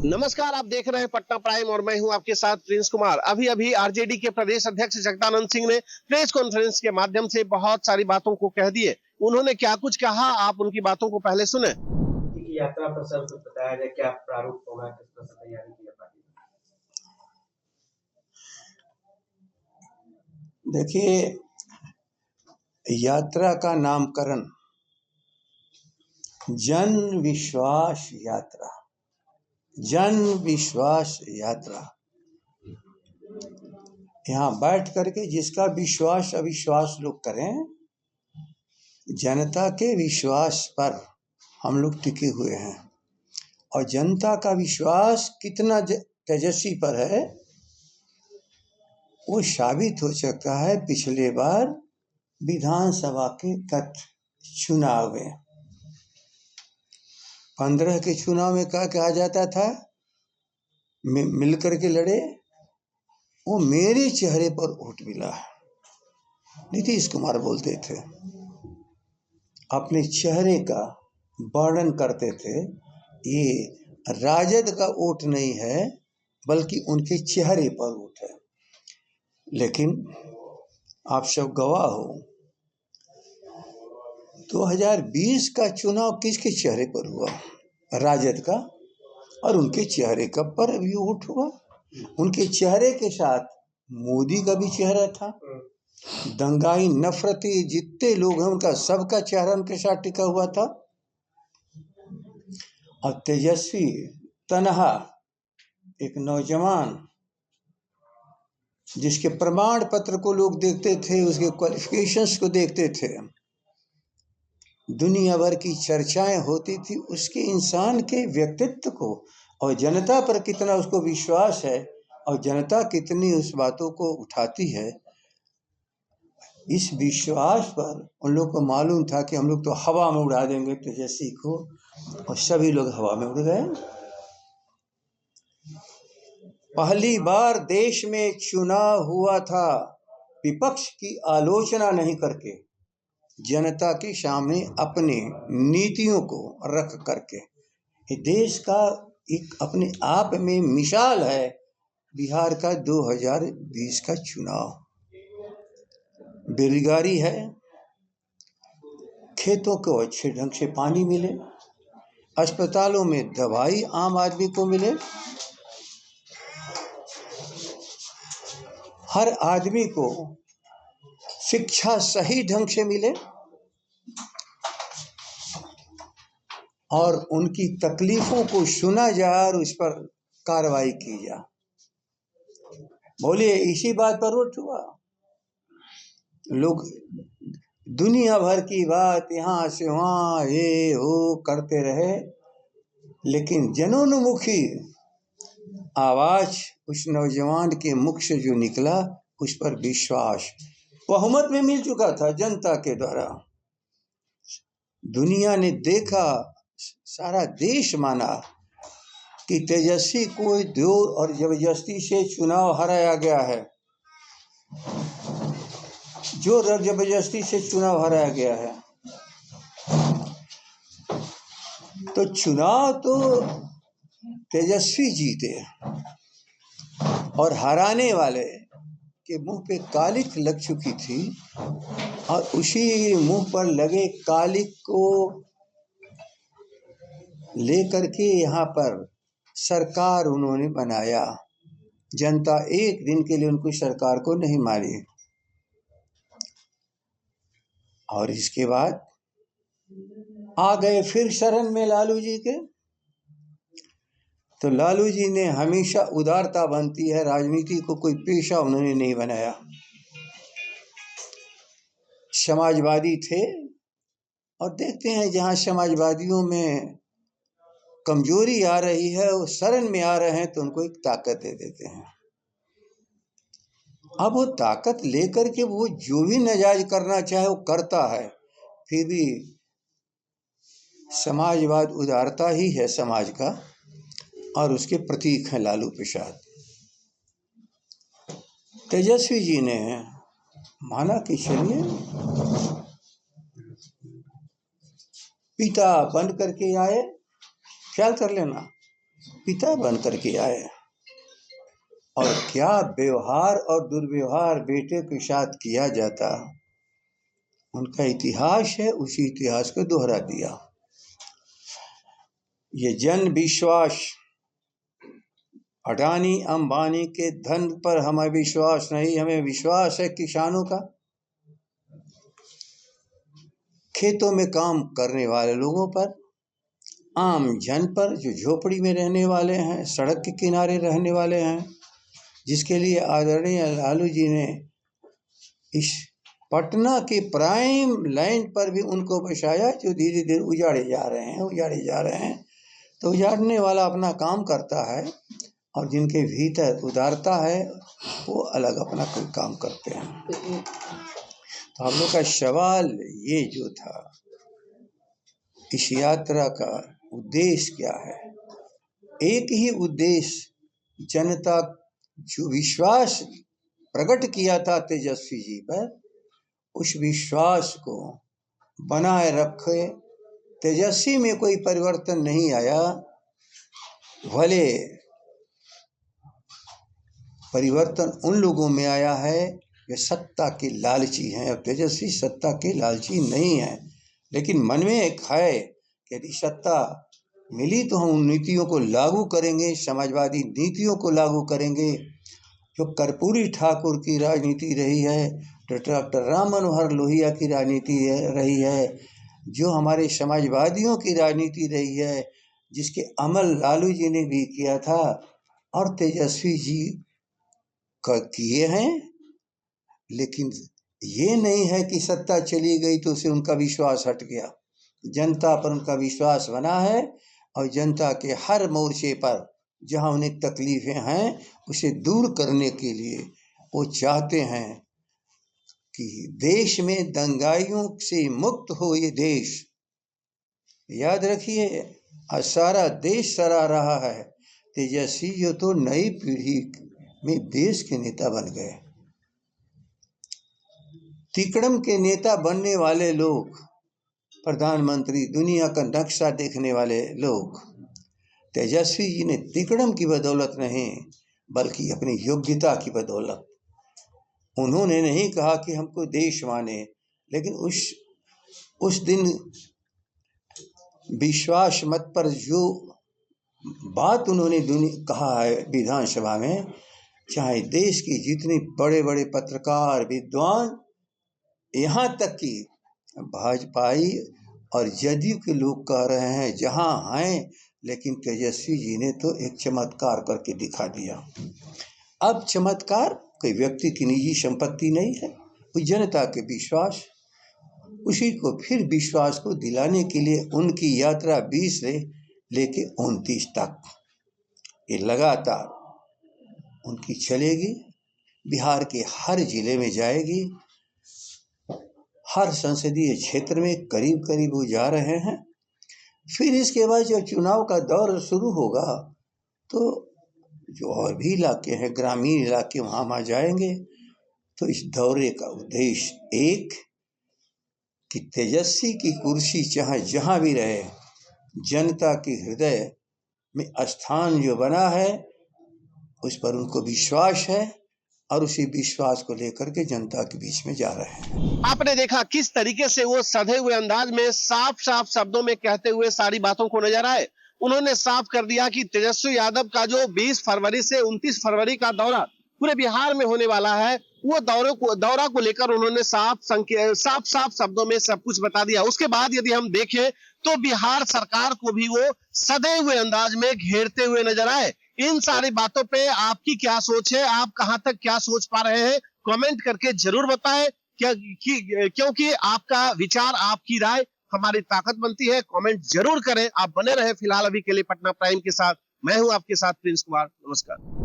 नमस्कार, आप देख रहे हैं पटना प्राइम और मैं हूं आपके साथ प्रिंस कुमार। अभी अभी आरजेडी के प्रदेश अध्यक्ष जगदानंद सिंह ने प्रेस कॉन्फ्रेंस के माध्यम से बहुत सारी बातों को कह दिए। उन्होंने क्या कुछ कहा, आप उनकी बातों को पहले सुने। यात्रा पर सब कुछ बताया जाए, क्या प्रारूप होगा, किस तरह से तैयारी की है पार्टी। देखिए, यात्रा का नामकरण जन विश्वास यात्रा, जन विश्वास यात्रा। यहाँ बैठ करके जिसका विश्वास अविश्वास लोग करें, जनता के विश्वास पर हम लोग टिके हुए हैं और जनता का विश्वास कितना तेजस्वी पर है वो साबित हो सकता है पिछले बार विधानसभा के चुनाव में। 15 के चुनाव में क्या कहा जाता था, मिलकर के लड़े, वो मेरे चेहरे पर वोट मिला। नीतीश कुमार बोलते थे, अपने चेहरे का वर्णन करते थे, ये राजद का वोट नहीं है बल्कि उनके चेहरे पर वोट है। लेकिन आप सब गवाह हो, 2020 का चुनाव किसके चेहरे पर हुआ? राजद का, और उनके चेहरे का पर भी वोट हुआ। उनके चेहरे के साथ मोदी का भी चेहरा था। दंगाई नफरती जितने लोग हैं उनका सबका चेहरा उनके साथ टिका हुआ था। और तेजस्वी तनहा एक नौजवान जिसके प्रमाण पत्र को लोग देखते थे, उसके क्वालिफिकेशंस को देखते थे, दुनिया भर की चर्चाएं होती थी उसके इंसान के व्यक्तित्व को और जनता पर कितना उसको विश्वास है और जनता कितनी उस बातों को उठाती है। इस विश्वास पर उन लोग को मालूम था कि हम लोग तो हवा में उड़ा देंगे तेजस्वी को, और सभी लोग हवा में उड़ गए। पहली बार देश में चुनाव हुआ था विपक्ष की आलोचना नहीं करके, जनता के सामने अपने नीतियों को रख करके। देश का एक अपने आप में मिसाल है बिहार का 2020 का चुनाव। बेरोजगारी है, खेतों को अच्छे ढंग से पानी मिले, अस्पतालों में दवाई आम आदमी को मिले, हर आदमी को शिक्षा सही ढंग से मिले और उनकी तकलीफों को सुना जाए और उस पर कार्रवाई की जाए। बोलिए, इसी बात पर वोट हुआ। लोग दुनिया भर की बात यहाँ से वहाँ ये हो करते रहे, लेकिन जनोन्मुखी आवाज उस नौजवान के मुख से जो निकला, उस पर विश्वास बहुमत में मिल चुका था जनता के द्वारा। दुनिया ने देखा, सारा देश माना कि तेजस्वी को जोर और जबरदस्ती से चुनाव हराया गया है, जोर और जबरदस्ती से चुनाव हराया गया है। तो चुनाव तो तेजस्वी जीते और हराने वाले के मुंह पे कालिक लग चुकी थी और उसी मुंह पर लगे कालिक को लेकर के यहाँ पर सरकार उन्होंने बनाया। जनता एक दिन के लिए उनको सरकार को नहीं मारी। और इसके बाद आ गए फिर शरण में लालू जी के। तो लालू जी ने हमेशा उदारता बनती है, राजनीति को कोई पेशा उन्होंने नहीं बनाया। समाजवादी थे और देखते हैं जहां समाजवादियों में कमजोरी आ रही है, वो शरण में आ रहे हैं तो उनको एक ताकत दे देते हैं। अब वो ताकत लेकर के वो जो भी नाजायज करना चाहे वो करता है। फिर भी समाजवाद उदारता ही है समाज का, और उसके प्रतीक हैं लालू प्रसाद। तेजस्वी जी ने माना कि चलिए पिता बन करके आए, ख्याल कर लेना, पिता बन करके आए, और क्या व्यवहार और दुर्व्यवहार बेटे के साथ किया जाता, उनका इतिहास है, उसी इतिहास को दोहरा दिया। ये जन विश्वास, अडानी अंबानी के धन पर हमें विश्वास नहीं, हमें विश्वास है किसानों का, खेतों में काम करने वाले लोगों पर, आम जन पर जो झोपड़ी में रहने वाले हैं, सड़क के किनारे रहने वाले हैं, जिसके लिए आदरणीय लालू जी ने इस पटना के प्राइम लाइन पर भी उनको बसाया, जो धीरे धीरे उजाड़े जा रहे हैं। तो उजाड़ने वाला अपना काम करता है, और जिनके भीतर उदारता है वो अलग अपना कोई काम करते हैं। तो हम लोग का सवाल ये जो था, इस यात्रा का उद्देश्य क्या है? एक ही उद्देश्य, जनता जो विश्वास प्रकट किया था तेजस्वी जी पर, उस विश्वास को बनाए रखे। तेजस्वी में कोई परिवर्तन नहीं आया, भले परिवर्तन उन लोगों में आया है जो सत्ता के लालची हैं, और तेजस्वी सत्ता के लालची नहीं है। लेकिन मन में एक है कि यदि सत्ता मिली तो हम उन नीतियों को लागू करेंगे, समाजवादी नीतियों को लागू करेंगे। जो कर्पूरी ठाकुर की राजनीति रही है, तो डॉक्टर राम मनोहर लोहिया की राजनीति रही है, जो हमारे समाजवादियों की राजनीति रही है, जिसके अमल लालू जी ने भी किया था और तेजस्वी जी किए हैं। लेकिन ये नहीं है कि सत्ता चली गई तो उसे उनका विश्वास हट गया। जनता पर उनका विश्वास बना है, और जनता के हर मोर्चे पर जहां उन्हें तकलीफें हैं, उसे दूर करने के लिए वो चाहते हैं कि देश में दंगाइयों से मुक्त हो ये देश। याद रखिए, आज सारा देश सराह रहा है, तेजस्वी जो तो नई पीढ़ी में देश के नेता बन गए। तिकड़म के नेता बनने वाले लोग, प्रधानमंत्री, दुनिया का नक्शा देखने वाले लोग, तेजस्वी जी ने तिकड़म की बदौलत नहीं, बल्कि अपनी योग्यता की बदौलत, उन्होंने नहीं कहा कि हमको देश माने, लेकिन उस दिन विश्वास मत पर जो बात उन्होंने कहा है विधानसभा में, चाहे देश के जितने बड़े बड़े पत्रकार, विद्वान, यहाँ तक कि भाजपाई और जदयू के लोग कह रहे हैं जहाँ हैं, लेकिन तेजस्वी जी ने तो एक चमत्कार करके दिखा दिया। अब चमत्कार कोई व्यक्ति की निजी संपत्ति नहीं है, वो जनता के विश्वास, उसी को फिर विश्वास को दिलाने के लिए उनकी यात्रा 20 से लेके 29 तक ये लगातार उनकी चलेगी। बिहार के हर जिले में जाएगी, हर संसदीय क्षेत्र में करीब करीब वो जा रहे हैं। फिर इसके बाद जब चुनाव का दौर शुरू होगा तो जो और भी इलाके हैं, ग्रामीण इलाके, वहाँ जाएंगे। तो इस दौरे का उद्देश्य एक, कि तेजस्वी की कुर्सी चाहे जहाँ भी रहे, जनता के हृदय में स्थान जो बना है उस पर उनको विश्वास है, और उसी विश्वास को लेकर के जनता के बीच में जा रहे हैं। आपने देखा किस तरीके से वो सधे हुए अंदाज में साफ साफ शब्दों में कहते हुए सारी बातों को नजर आए। उन्होंने साफ कर दिया कि तेजस्वी यादव का जो 20 फरवरी से 29 फरवरी का दौरा पूरे बिहार में होने वाला है, वो दौरा को लेकर उन्होंने साफ शब्दों में सब कुछ बता दिया। उसके बाद यदि हम देखें तो बिहार सरकार को भी वो सधे हुए अंदाज में घेरते हुए नजर आए। इन सारी बातों पे आपकी क्या सोच है? आप कहां तक क्या सोच पा रहे हैं? कमेंट करके जरूर बताएं, क्योंकि आपका विचार, आपकी राय हमारी ताकत बनती है। कमेंट जरूर करें। आप बने रहे फिलहाल अभी के लिए पटना प्राइम के साथ। मैं हूं आपके साथ प्रिंस कुमार। नमस्कार।